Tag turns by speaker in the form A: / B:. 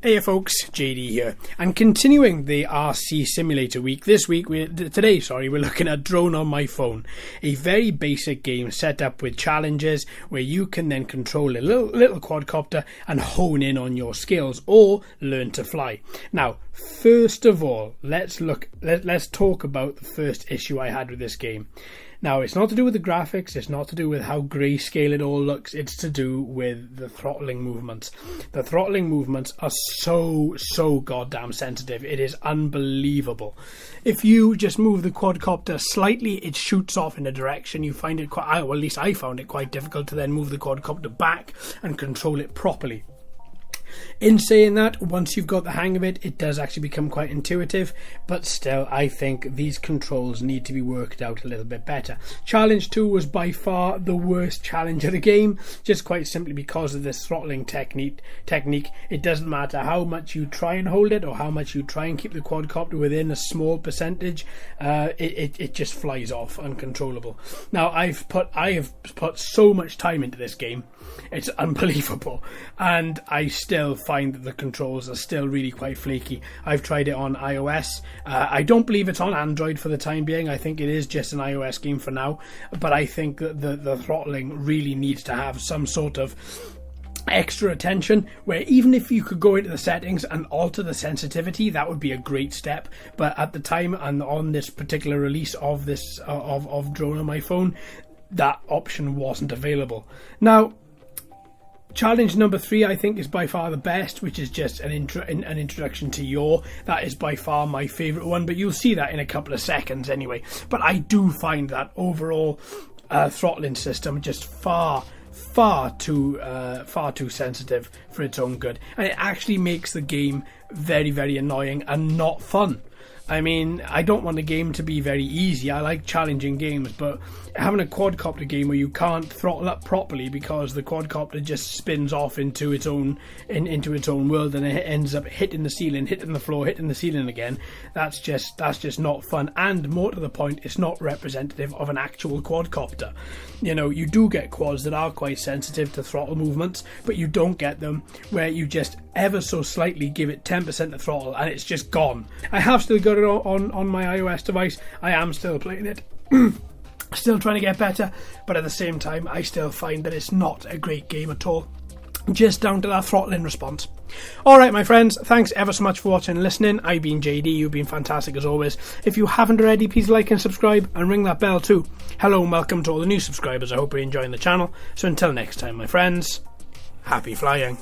A: Hey folks, JD here, and continuing the RC Simulator week. Today, we're looking at Drone on My Phone, a very basic game set up with challenges where you can then control a little quadcopter and hone in on your skills or learn to fly. Now, first of all, let's talk about the first issue I had with this game. Now, it's not to do with the graphics, it's not to do with how grayscale it all looks, it's to do with the throttling movements. The throttling movements are so goddamn sensitive, it is unbelievable. If you just move the quadcopter slightly, it shoots off in a direction. You find it at least I found it quite difficult to then move the quadcopter back and control it properly. In saying that, once you've got the hang of it, it does actually become quite intuitive, but still, I think these controls need to be worked out a little bit better. Challenge 2 was by far the worst challenge of the game, just quite simply because of this throttling technique. It doesn't matter how much you try and hold it or how much you try and keep the quadcopter within a small percentage, it just flies off uncontrollable. Now, I have put so much time into this game, it's unbelievable, and I still find that the controls are still really quite flaky. I've tried it on iOS. I don't believe it's on Android for the time being. I think it is just an iOS game for now, but I think that the throttling really needs to have some sort of extra attention, where even if you could go into the settings and alter the sensitivity, that would be a great step. But at the time and on this particular release of this of Drone on My Phone, that option wasn't available. Now, challenge number 3, I think, is by far the best, which is just an introduction to yaw. That is by far my favourite one, but you'll see that in a couple of seconds anyway. But I do find that overall throttling system just far too sensitive for its own good, and it actually makes the game very, very annoying and not fun. I mean, I don't want the game to be very easy. I like challenging games, but having a quadcopter game where you can't throttle up properly because the quadcopter just spins off into its own world and it ends up hitting the ceiling, hitting the floor, hitting the ceiling again, that's just not fun. And more to the point, it's not representative of an actual quadcopter. You know, you do get quads that are quite sensitive to throttle movements, but you don't get them where you just ever so slightly give it 10% of throttle and it's just gone. I have still got it on my iOS device. I am still playing it. Still trying to get better, but at the same time I still find that it's not a great game at all, just down to that throttling response. Alright my friends, thanks ever so much for watching and listening. I've been JD, you've been fantastic as always. If you haven't already, please like and subscribe and ring that bell too. Hello and welcome to all the new subscribers. I hope you're enjoying the channel. So until next time my friends, happy flying.